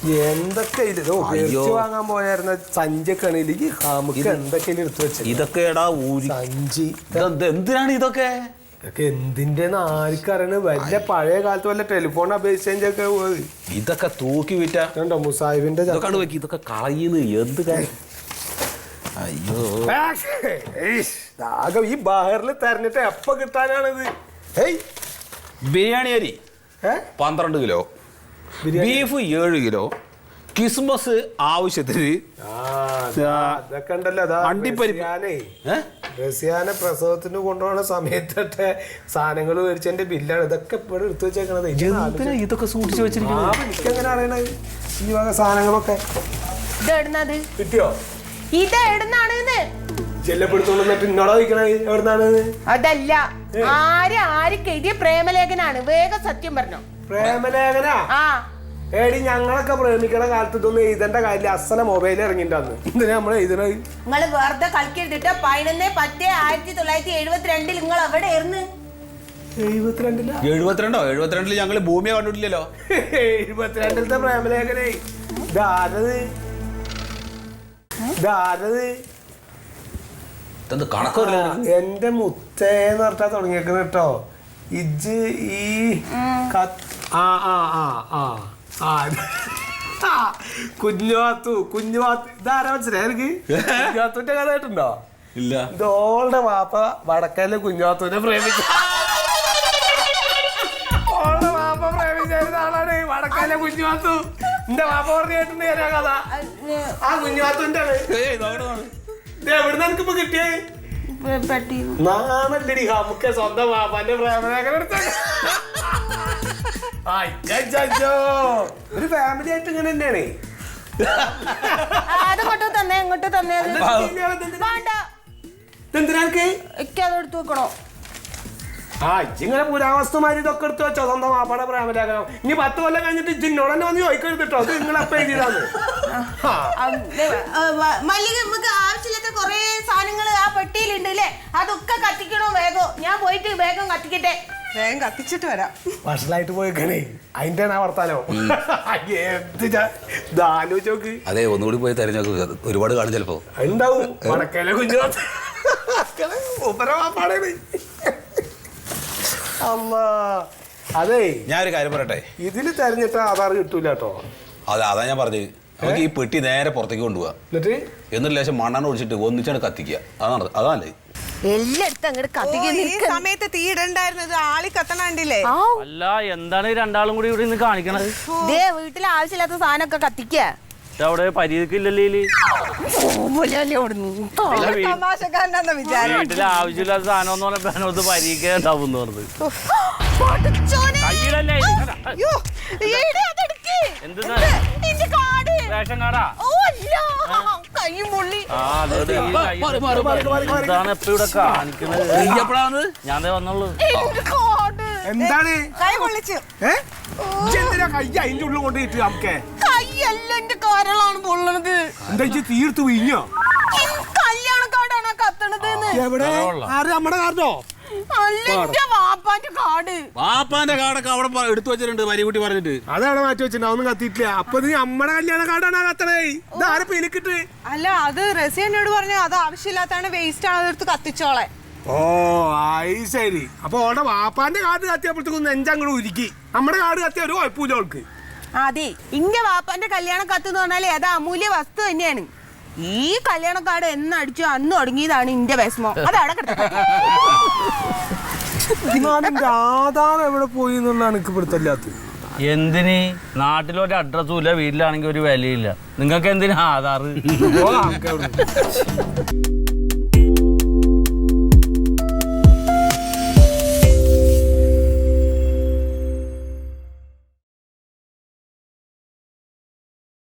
എന്തൊക്കെ വാങ്ങാൻ പോയായിരുന്ന സഞ്ചിക്കണിലേക്ക് നമുക്ക് എന്തൊക്കെ എടുത്തു വെച്ചത് ഇതൊക്കെ സഞ്ചി എന്തിനാണ് ഇതൊക്കെ എന്തിന്റെ ആർക്കറിയണ വല്ല പഴയ കാലത്ത് വല്ല ടെലിഫോൺ അപേക്ഷിച്ചൊക്കെ ഇതൊക്കെ തൂക്കി വിറ്റോ മുസാഹിബിന്റെ ഇതൊക്കെ കളയുന്നു എന്ത് കാര്യം അയ്യോ ഈ ബഹറിൽ തെരഞ്ഞിട്ട് എപ്പ കിട്ടാനാണിത് ബിരിയാണി അരി 12 കിലോ ബീഫ് 7 കിലോ ക്രിസ്മസ് ആവശ്യത്തിന് അതൊക്കെ ഉണ്ടല്ലോ റസിയാനെ പ്രസവത്തിന് കൊണ്ടുപോകുന്ന സമയത്തൊക്കെ സാധനങ്ങൾ മേടിച്ചതിന്റെ ബില്ലാണ് ഇതൊക്കെ ഇവിടെ എടുത്തു വെച്ചേക്കണത് ഇതൊക്കെ സൂക്ഷിച്ചു വെച്ചിരിക്കുന്നത് എനിക്കെങ്ങനെ അറിയണത് ഈ വക സാധനങ്ങളൊക്കെ കിട്ടിയോ അതല്ല ആർക്ക് എഴുതിയ പ്രേമലേഖനാണ് വേഗം സത്യം പറഞ്ഞോ പ്രേമലേഖനാ ഏടി ഞങ്ങളൊക്കെ പ്രേമിക്കണ കാലത്ത് ഇതൊന്നും എഴുതേണ്ട കാര്യം അസല മൊബൈൽ ഇറങ്ങിണ്ടാന്ന് എന്തിനാ നമ്മള് എഴുതണത് നിങ്ങള് വെറുതെ കളിക്കരുതിട്ട് 11/10/1972 നിങ്ങൾ എവിടെ ആയിരുന്നു 72 ഞങ്ങള് ഭൂമിയെ കണ്ടിട്ടില്ലല്ലോ 72 പ്രേമലേഖനേ എന്റെ മുത്തേന്ന് പറഞ്ഞാ തുടങ്ങിയേക്കണ കേട്ടോ ഇജ് ഈ കുഞ്ഞുവാത്തു ഇതാരാ മനസ്സിലായി എനിക്ക് കുഞ്ഞുവാത്തുന്റെ കഥ ആയിട്ടുണ്ടോ ഇല്ല ഇതോളുടെ വാപ്പ വടക്കയിലെ കുഞ്ഞുവാത്തുവിനെ പ്രേമിച്ചു ഓളുടെ വാപ്പ പ്രേമിച്ചായിരുന്ന ആളാണ് വടക്കയിലെ കുഞ്ഞുവാത്തു എന്റെ വാപ്പ പറഞ്ഞു കേട്ടിട്ടുണ്ട് ഞാൻ കഥ ആ കുഞ്ഞുവാത്തുന്റെ എവിടുന്ന് എനിക്കിപ്പോ കിട്ടിയേ നാണല്ലടി നമുക്ക് സ്വന്തം വാപ്പാന്റെ പ്രേമലേഖനം എടുത്ത ഒരു ഫാമിലി ആയിട്ട് ഇങ്ങനെ തന്നെയാണ് എടുത്തു വെക്കണോ ഇങ്ങനെ പുരാവസ്തുമാരി ഇതൊക്കെ എടുത്തു വെച്ചോ സ്വന്തം വാപ്പാടെ പ്രേമലേഖനം ഇനി 10 കൊല്ലം കഴിഞ്ഞിട്ട് ജിന്നോട് തന്നെ വന്ന് ചോദിക്കരുതിട്ടോ അത് നിങ്ങളെപ്പ എഴുതിയതാണ് മല്ലിക നമുക്ക് ആവശ്യമില്ലാത്ത കൊറേ സാധനങ്ങൾ ആ പെട്ടിയിലുണ്ട് അല്ലേ അതൊക്കെ കത്തിക്കണോ വേഗം ഞാൻ പോയിട്ട് വേഗം കത്തിക്കട്ടെ വേഗം കത്തിച്ചിട്ട് വരാം വഷളായിട്ട് പോയിക്കണേ അതിന്റെ വർത്താനോ ആലോചിച്ചോക്ക് അതെ ഒന്നുകൂടി പോയി തെരഞ്ഞെടുക്കുക ഒരുപാട് കാണും ചിലപ്പോ ഉണ്ടാവും വടക്കയിലെ കുഞ്ഞു അതെ ഞാനൊരു കാര്യം പറയട്ടെ ഇതില് തെരഞ്ഞിട്ട് ആധാർ കിട്ടൂല കേട്ടോ അതാ ഞാൻ പറഞ്ഞു നമുക്ക് ഈ പെട്ടി നേരെ പുറത്തേക്ക് കൊണ്ടുപോവാ എന്നിട്ട് ലേശം മണ്ണെണ്ണ ഒഴിച്ചിട്ട് ഒന്നിച്ചാണ് കത്തിക്കുക അതല്ലേ സമയത്ത് തീയിടണ്ടായിരുന്നത് ആളി കത്തണണ്ടില്ലേ അല്ല എന്താണ് രണ്ടാളും കൂടി ഇവിടെ കാണിക്കണത് വീട്ടിൽ ആവശ്യമില്ലാത്ത സാധനമൊക്കെ കത്തിക്കുക അവിടെ പരീക്ഷയില്ലല്ലേ വീട്ടിൽ ആവശ്യമില്ലാത്ത സാധനം എന്ന് പറഞ്ഞപ്പോ പരീക്ഷ ഉണ്ടാവും റേഷൻ കാർഡാ എന്താണ് എപ്പ ഇവിടെ കാണിക്കണത് ഞാൻ വന്നുള്ളൂ എന്താണ് കൈ പൊള്ളിച്ചു അതിന്റെ ഉള്ളിൽ കൊണ്ടിട്ട് നമുക്ക് കൈയല്ല എന്റെ കാരളാണ് പൊള്ളണത് എന്താ തീർത്തു വീഞ്ഞോ കല്യാണ കാർഡാണ് കത്തണത് എവിടെ നമ്മുടെ കാർഡോ വാപ്പാന്റെ കാർഡൊക്കെ അവിടെ എടുത്തു വെച്ചിട്ടുണ്ട് മരികുട്ടി പറഞ്ഞിട്ട് അതവിടെ മാറ്റി വെച്ചിട്ടുണ്ട് ഒന്നും കത്തിയിട്ടില്ല അപ്പൊ നമ്മുടെ കല്യാണ കാർഡാണ് കത്തണേ ഇതാരപ്പ എനിക്കിട്ട് അല്ല അത് റസി എന്നോട് പറഞ്ഞു അത് ആവശ്യമില്ലാത്താണ് വേസ്റ്റ് ആണ് അതെടുത്ത് കത്തിച്ചോളെ ഓ ആയി ശരി അപ്പൊ ഓടെ വാപ്പാന്റെ കാർഡ് കത്തിയപ്പോഴത്തേക്കും നെഞ്ചങ്ങോട്ട് ഉരുക്കി നമ്മുടെ കാർഡ് കത്തിയ ഒരു കുഴപ്പമില്ല അവൾക്ക് അതെ ഇന്റെ വാപ്പാന്റെ കല്യാണ കത്ത് എന്ന് പറഞ്ഞാല് അത് അമൂല്യ വസ്തു തന്നെയാണ് ഈ കല്യാണ കാർഡ് എന്നടിച്ചു അന്ന് തുടങ്ങിയതാണ് ഇന്റെ വിഷമം അതവിടെ ആധാർ എവിടെ പോയി എന്നുള്ളതാണ് എനിക്ക് പിടുത്തല്ലാത്തത് എന്തിന് നാട്ടിലൊരു അഡ്രസ്സും ഇല്ല വീട്ടിലാണെങ്കിൽ ഒരു വിലയില്ല നിങ്ങൾക്ക് എന്തിനാ ആധാറ്